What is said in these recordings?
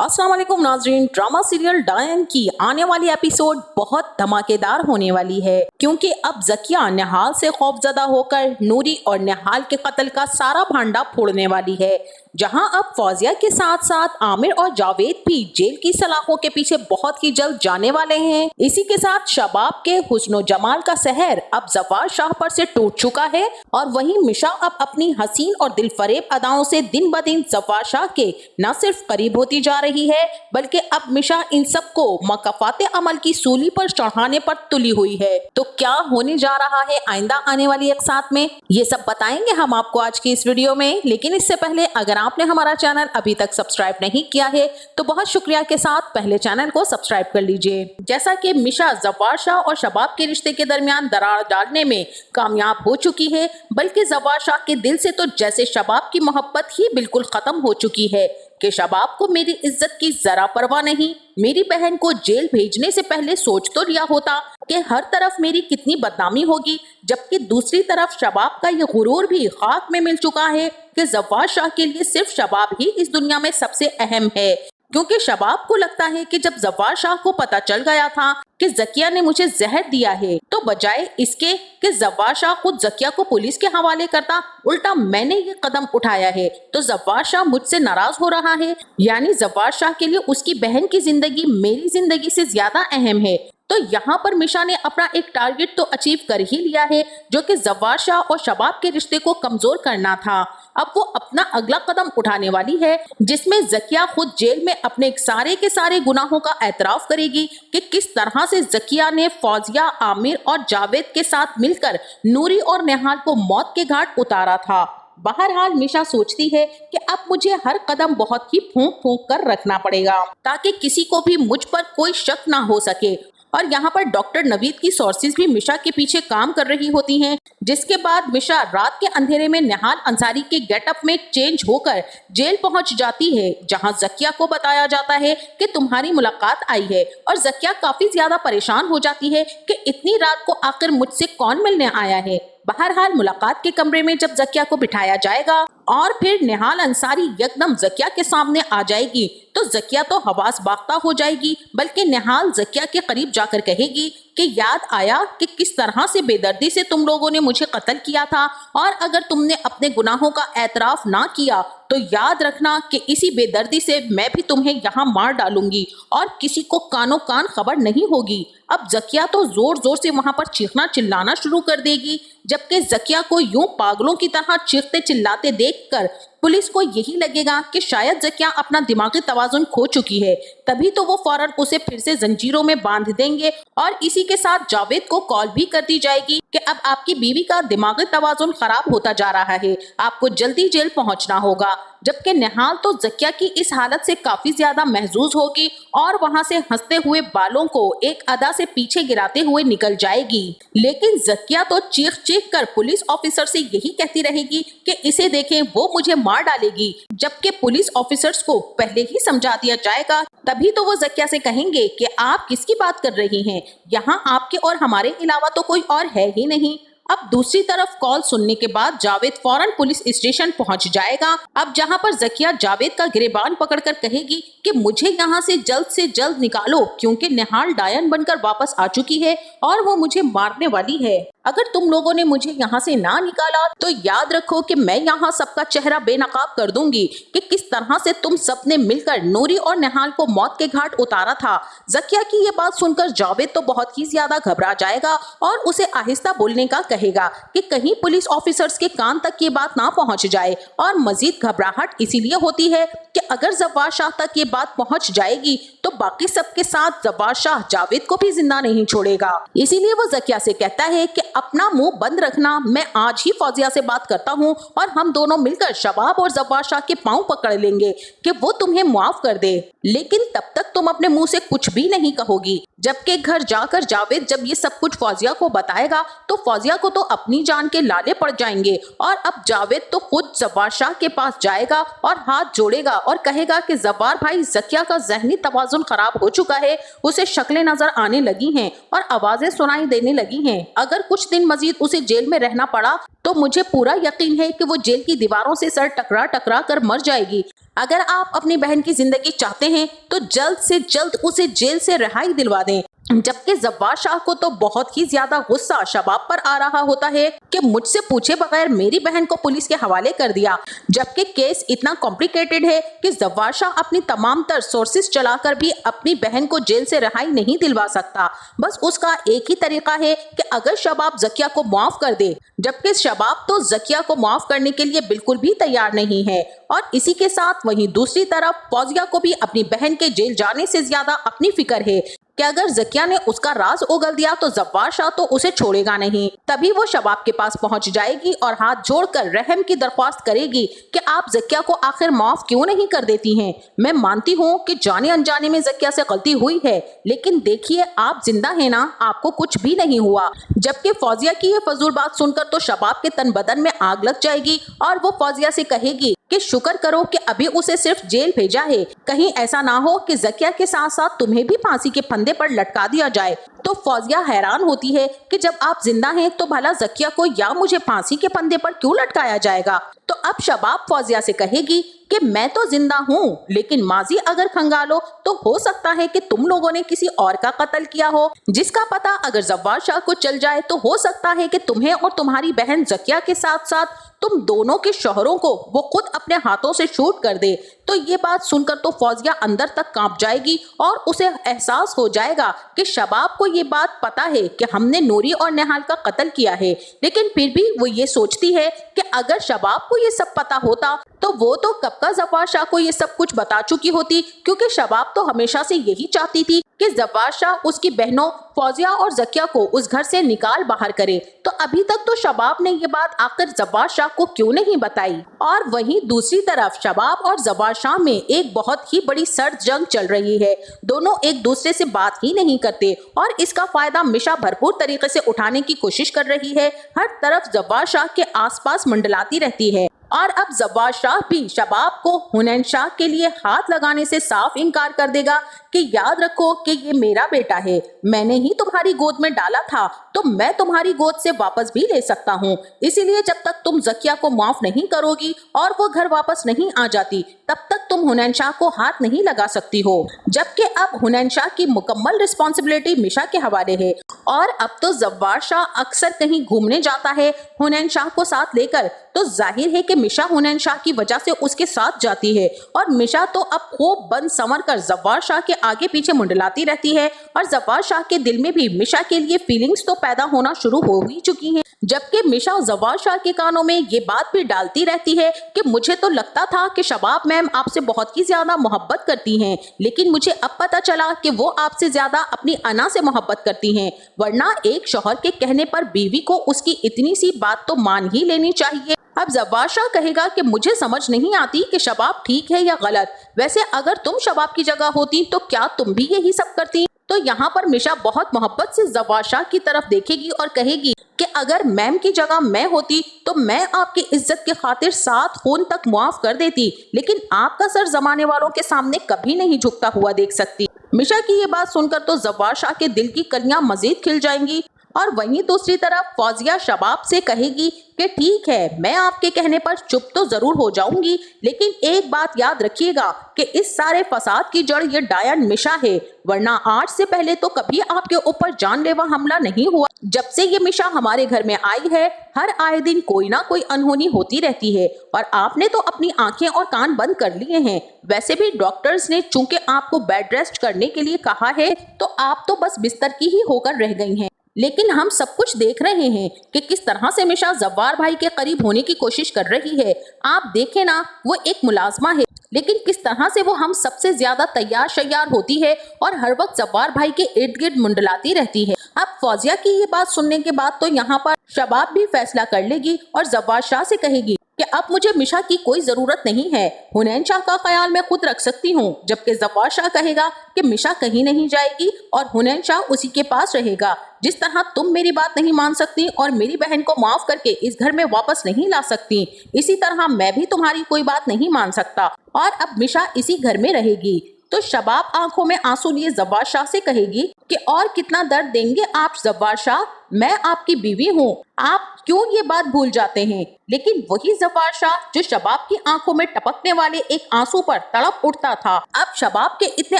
अस्सलाम वालेकुम नाज़रीन। ड्रामा सीरियल डायन की आने वाली एपिसोड बहुत धमाकेदार होने वाली है, क्योंकि अब ज़किया निहाल से खौफजदा होकर नूरी और निहाल के कत्ल का सारा भांडा फोड़ने वाली है। जहां अब फौजिया के साथ साथ आमिर और जावेद भी जेल की सलाखों के पीछे बहुत ही जल्द जाने वाले हैं। इसी के साथ शबाब के हुस्नो जमाल का सहर अब ज़फ़ार शाह पर से टूट चुका है, और वहीं मिशा अब अपनी हसीन और दिलफरेब अदाओं से दिन ब दिन ज़फ़ार शाह के न सिर्फ करीब होती जा रही है, बल्कि अब मिशा इन सबको मकफ़ाते अमल की सूली पर चढ़ाने पर तुली हुई है। तो क्या होने जा रहा है आइंदा आने वाली एक साथ में, ये सब बताएंगे हम आपको आज की इस वीडियो में। लेकिन इससे पहले अगर आपने हमारा चैनल अभी तक सब्सक्राइब नहीं किया है तो बहुत शुक्रिया के साथ पहले चैनल को सब्सक्राइब कर लीजिए। जैसा कि मिशा ज़फ़ार शाह और शबाब के रिश्ते के दरमियान दरार डालने में कामयाब हो चुकी है, बल्कि ज़फ़ार शाह के दिल से तो जैसे शबाब की मोहब्बत ही बिल्कुल खत्म हो चुकी है कि शबाब को मेरी इज्जत की जरा परवाह नहीं। मेरी बहन को जेल भेजने से पहले सोच तो लिया होता कि हर तरफ मेरी कितनी बदनामी होगी, जबकि दूसरी तरफ शबाब का ये गुरूर भी खाक में मिल चुका है कि ज़फ़ार शाह के लिए सिर्फ शबाब ही इस दुनिया में सबसे अहम है। क्योंकि शबाब को लगता है कि जब ज़फ़ार शाह को पता चल गया था कि ज़किया ने मुझे जहर दिया है, तो बजाय इसके कि ज़फ़ार शाह खुद ज़किया को पुलिस के हवाले करता, उल्टा मैंने ये कदम उठाया है, तो ज़फ़ार शाह मुझसे नाराज हो रहा है। यानी ज़फ़ार शाह के लिए उसकी बहन की जिंदगी मेरी जिंदगी से ज्यादा अहम है। तो यहाँ पर मिशा ने अपना एक टारगेट तो अचीव कर ही लिया है, जो कि ज़फ़ार शाह और शबाब के रिश्ते को कमजोर करना था। अब वो अपना अगला कदम उठाने वाली है, जिसमें ज़किया खुद जेल में अपने सारे के सारे गुनाहों का एतराफ करेगी कि किस तरह से ज़किया ने फौजिया, आमिर और जावेद के साथ मिलकर नूरी और निहाल को मौत के घाट उतारा था। बहरहाल मिशा सोचती है कि अब मुझे हर कदम बहुत ही फूंक फूंक कर रखना पड़ेगा, ताकि किसी को भी मुझ पर कोई शक ना हो सके। और यहाँ पर डॉक्टर नवीद की सोर्सेज भी मिशा के पीछे काम कर रही होती हैं, जिसके बाद मिशा रात के अंधेरे में निहाल अंसारी के गेटअप में चेंज होकर जेल पहुंच जाती है, जहां ज़किया को बताया जाता है कि तुम्हारी मुलाकात आई है। और ज़किया काफी ज्यादा परेशान हो जाती है कि इतनी रात को आखिर मुझसे कौन मिलने आया है। बहरहाल मुलाकात के कमरे में जब ज़किया को बिठाया जाएगा और फिर निहाल अंसारी यकदम ज़किया के सामने आ जाएगी, तो ज़किया तो हवास बाख्ता हो जाएगी, बल्कि निहाल ज़किया के करीब जाकर कहेगी कि याद आया कि किस तरह से बेदर्दी से तुम लोगों ने मुझे कत्ल किया था, और अगर तुमने अपने गुनाहों का एतराफ ना किया तो याद रखना कि इसी बेदर्दी से मैं भी तुम्हें यहाँ मार डालूंगी और किसी को कानो कान खबर नहीं होगी। अब ज़किया तो जोर जोर से वहां पर चीखना चिल्लाना शुरू कर देगी, जबकि ज़किया को यूं पागलों की तरह चीखते चिल्लाते देखकर पुलिस को यही लगेगा कि शायद ज़किया अपना दिमागी तवाज़ुन खो चुकी है। तभी तो वो फौरन उसे फिर से जंजीरों में बांध देंगे, और इसी के साथ जावेद को कॉल भी कर दी जाएगी कि अब आपकी बीवी का दिमागी तवाज़ुन खराब होता जा रहा है, आपको जल्दी जेल पहुंचना होगा। जबकि निहाल तो ज़किया की इस हालत से काफी ज्यादा महजूज होगी और वहां से हंसते हुए बालों को एक अदा से पीछे गिराते हुए निकल जाएगी। लेकिन ज़किया तो चीख चीख कर पुलिस ऑफिसर से यही कहती रहेगी कि इसे देखें, वो मुझे मार डालेगी। जबकि पुलिस ऑफिसर्स को पहले ही समझा दिया जाएगा, तभी तो वो ज़किया से कहेंगे कि आप किसकी बात कर रही हैं, यहाँ आपके और हमारे अलावा तो कोई और है ही नहीं। अब दूसरी तरफ कॉल सुनने के बाद जावेद फौरन पुलिस स्टेशन पहुंच जाएगा। अब जहां पर ज़किया जावेद का गिरेबान पकड़कर कहेगी कि मुझे यहां से जल्द निकालो, क्योंकि निहाल डायन बनकर वापस आ चुकी है और वो मुझे मारने वाली है। अगर तुम लोगों ने मुझे यहाँ से ना निकाला तो याद रखो कि मैं यहाँ सबका चेहरा बेनकाब कर दूंगी कि किस तरह से तुम सब ने मिलकर नूरी और निहाल को मौत के घाट उतारा था। ज़किया की ये बात सुनकर जावेद तो बहुत ही ज्यादा घबरा जाएगा और उसे आहिस्ता बोलने का कहेगा कि कहीं पुलिस ऑफिसर्स के कान तक ये बात ना पहुंच जाए। और मजीद घबराहट इसीलिए होती है कि अगर ज़फ़ार शाह तक ये बात पहुंच जाएगी तो बाकी सबके साथ ज़फ़ार शाह जावेद को भी जिंदा नहीं छोड़ेगा। इसीलिए वो ज़किया से कहता है कि अपना मुंह बंद रखना, मैं आज ही फौजिया से बात करता हूँ और हम दोनों मिलकर शबाब और ज़फ़ार शाह के पांव पकड़ लेंगे कि वो तुम्हें माफ कर दे, लेकिन तब तक तुम अपने मुंह से कुछ भी नहीं कहोगी। जबकि घर जाकर जावेद जब ये सब कुछ फौजिया को बताएगा तो फौजिया को तो अपनी जान के लाले पड़ जाएंगे, और अब जावेद तो खुद ज़फ़ार शाह के पास जाएगा और हाथ जोड़ेगा और कहेगा कि ज़फ़ार भाई, ज़किया का ज़हनी तवाज़ुन खराब हो चुका है, उसे शक्लें नजर आने लगी हैं और आवाजें सुनाई देने लगी हैं। अगर कुछ दिन मजीद उसे जेल में रहना पड़ा तो मुझे पूरा यकीन है कि वो जेल की दीवारों से सर टकरा टकरा कर मर जाएगी। अगर आप अपनी बहन की जिंदगी चाहते हैं तो जल्द से जल्द उसे जेल से रिहाई दिलवा दें। जबकि जब्बार शाह को तो बहुत ही ज्यादा गुस्सा शबाब पर आ रहा होता है कि मुझसे पूछे बगैर मेरी बहन को पुलिस के हवाले कर दिया, जबकि केस इतना कॉम्प्लिकेटेड है कि जब्बार शाह अपनी तमाम तर सोर्सेस चलाकर भी अपनी बहन को जेल से रिहाई नहीं दिलवा सकता। बस उसका एक ही तरीका है कि अगर शबाब जकिया को माफ कर दे, जबकि शबाब तो जकिया को माफ करने के लिए बिल्कुल भी तैयार नहीं है। और इसी के साथ वहीं दूसरी तरफ फौजिया को भी अपनी बहन के जेल जाने से ज्यादा अपनी फिक्र है कि अगर जकिया ने उसका राज उगल दिया तो जब्बार शाह तो उसे छोड़ेगा नहीं। तभी वो शबाब के पास पहुंच जाएगी और हाथ जोड़कर रहम की दरख्वास्त करेगी कि आप जकिया को आखिर माफ क्यों नहीं कर देती हैं। मैं मानती हूँ कि जाने अनजाने में जकिया से गलती हुई है, लेकिन देखिए आप जिंदा है ना, आपको कुछ भी नहीं हुआ। जबकि फौजिया की ये फजूल बात सुनकर तो शबाब के तन बदन में आग लग जाएगी और वो फौजिया से कहेगी कि शुक्र करो कि अभी उसे सिर्फ जेल भेजा है, कहीं ऐसा ना हो कि जकिया के साथ साथ तुम्हें भी फांसी के फंदे पर लटका दिया जाए। तो फौजिया हैरान होती है कि जब आप जिंदा हैं तो भला जकिया को या मुझे फांसी के फंदे पर क्यों लटकाया जाएगा। तो अब शबाब फौजिया से कहेगी कि मैं तो जिंदा हूँ, लेकिन माजी अगर खंगालो तो हो सकता है कि तुम लोगों ने किसी और का कत्ल किया हो, जिसका पता अगर जब्बार शाह को चल जाए तो हो सकता है कि तुम्हें और तुम्हारी बहन जकिया के साथ साथ तुम दोनों के शोहरों को वो खुद अपने हाथों से शूट कर दे। तो ये बात सुनकर तो फौजिया अंदर तक कांप जाएगी और उसे एहसास हो जाएगा कि शबाब को ये बात पता है कि हमने नूरी और निहाल का कत्ल किया है, लेकिन फिर भी वो ये सोचती है कि अगर शबाब को ये सब पता होता तो वो तो कब का जब्बार शाह को ये सब कुछ बता चुकी होती, क्योंकि शबाब तो हमेशा से यही चाहती थी कि जब्बार शाह उसकी बहनों फौजिया और जकिया को उस घर से निकाल बाहर करे। तो अभी तक तो शबाब ने ये बात आखिर जब्बार शाह को क्यों नहीं बताई। और वहीं दूसरी तरफ शबाब और जब्बार शाह में एक बहुत ही बड़ी सर्द जंग चल रही है। दोनों एक दूसरे से बात ही नहीं करते और इसका फायदा मिशा भरपूर तरीके से उठाने की कोशिश कर रही है। हर तरफ जब्बार शाह के आसपास मंडलाती रहती है और अब जब्बार शाह भी शबाब को हुनैन शाह के लिए हाथ लगाने से साफ इनकार कर देगा कि याद रखो कि ये मेरा बेटा है, मैंने ही तुम्हारी गोद में डाला था तो मैं तुम्हारी गोद से वापस भी ले सकता हूँ। इसीलिए जब तक तुम जकिया को माफ नहीं करोगी और वो घर वापस नहीं आ जाती तब तक तुम हुनैन शाह को हाथ नहीं लगा सकती हो। जबकि अब हुनैन शाह की मुकम्मल रिस्पॉन्सिबिलिटी मिशा के हवाले है और अब तो जब्बार शाह अक्सर कहीं घूमने जाता है हुनैन शाह को साथ लेकर, तो जाहिर है कि मिशा हुनैन शाह की वजह से उसके साथ जाती है और मिशा तो अब खूब बंद संवर कर जब्बार शाह के आगे पीछे मुंडलाती रहती है और जब्बार शाह के दिल में भी मिशा के लिए फीलिंग्स तो पैदा होना शुरू हो ही चुकी हैं। जबकि मिशा जब्बार शाह के कानों में ये बात भी डालती रहती है कि मुझे तो लगता था कि शबाब मैम आपसे बहुत ही ज्यादा मोहब्बत करती हैं, लेकिन मुझे अब पता चला कि वो आपसे ज्यादा अपनी अना से मोहब्बत करती हैं, वरना एक शौहर के कहने पर बीवी को उसकी इतनी सी बात तो मान ही लेनी चाहिए। अब जब्बार शाह कहेगा कि मुझे समझ नहीं आती कि शबाब ठीक है या गलत, वैसे अगर तुम शबाब की जगह होती तो क्या तुम भी यही सब करती। तो यहाँ पर मिशा बहुत मोहब्बत से जब्बार शाह की तरफ देखेगी और कहेगी कि अगर मैम की जगह मैं होती तो मैं आपकी इज्जत की खातिर 7 खून तक मुआफ कर देती, लेकिन आपका सर जमाने वालों के सामने कभी नहीं झुकता हुआ देख सकती। मिशा की ये बात सुनकर तो जब्बार शाह के दिल की कलियां मजीद खिल जाएंगी और वहीं दूसरी तरफ फौजिया शबाब से कहेगी कि ठीक है, मैं आपके कहने पर चुप तो जरूर हो जाऊंगी, लेकिन एक बात याद रखिएगा कि इस सारे फसाद की जड़ ये डायन मिशा है, वरना आज से पहले तो कभी आपके ऊपर जानलेवा हमला नहीं हुआ। जब से ये मिशा हमारे घर में आई है हर आए दिन कोई ना कोई अनहोनी होती रहती है और आपने तो अपनी आंखें और कान बंद कर लिए हैं। वैसे भी डॉक्टर्स ने चूंकि आपको बेड रेस्ट करने के लिए कहा है तो आप तो बस बिस्तर की ही होकर रह गई हैं, लेकिन हम सब कुछ देख रहे हैं कि किस तरह से मिशा जब्बार भाई के करीब होने की कोशिश कर रही है। आप देखें ना, वो एक मुलाजमा है लेकिन किस तरह से वो हम सबसे ज्यादा तैयार शैयार होती है और हर वक्त जब्बार भाई के इर्द गिर्द मुंडलाती रहती है। अब फौजिया की ये बात सुनने के बाद तो यहाँ पर शबाब भी फैसला कर लेगी और जब्बार शाह से कहेगी कि अब मुझे मिशा की कोई जरूरत नहीं है, हुनैन शाह का ख्याल मैं खुद रख सकती हूँ। जबकि जब्बार शाह कहेगा कि मिशा कहीं नहीं जाएगी और हुनैन शाह उसी के पास रहेगा। जिस तरह तुम मेरी बात नहीं मान सकती और मेरी बहन को माफ करके इस घर में वापस नहीं ला सकती, इसी तरह मैं भी तुम्हारी कोई बात नहीं मान सकता और अब मिशा इसी घर में रहेगी। तो शबाब आंखों में आंसू लिए जब्बार शाह से कहेगी کہ اور کتنا درد دیں گے آپ زوار شاہ، میں آپ کی بیوی ہوں، آپ کیوں یہ بات بھول جاتے ہیں؟ لیکن وہی زوار شاہ جو شباب کی آنکھوں میں ٹپکنے والے ایک آنسو پر تڑپ اٹھتا تھا، اب شباب کے اتنے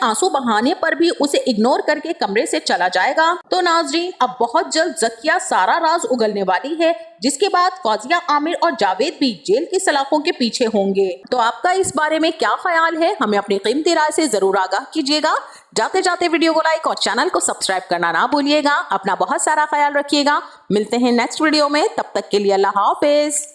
آنسو بہانے پر بھی اسے اگنور کر کے کمرے سے چلا جائے گا۔ تو ناظرین، اب بہت جلد ذکیہ سارا راز اگلنے والی ہے، جس کے بعد فوزیہ عامر اور جاوید بھی جیل کی سلاخوں کے پیچھے ہوں گے۔ تو آپ کا اس بارے میں کیا خیال ہے؟ ہمیں اپنی قیمتی رائے سے ضرور آگاہ کیجیے گا۔ جاتے جاتے ویڈیو کو لائک اور چینل کو سبسکرائب کرنا نہ بھولیے گا۔ اپنا بہت سارا خیال رکھیے گا۔ ملتے ہیں نیکسٹ ویڈیو میں، تب تک کے لیے اللہ حافظ۔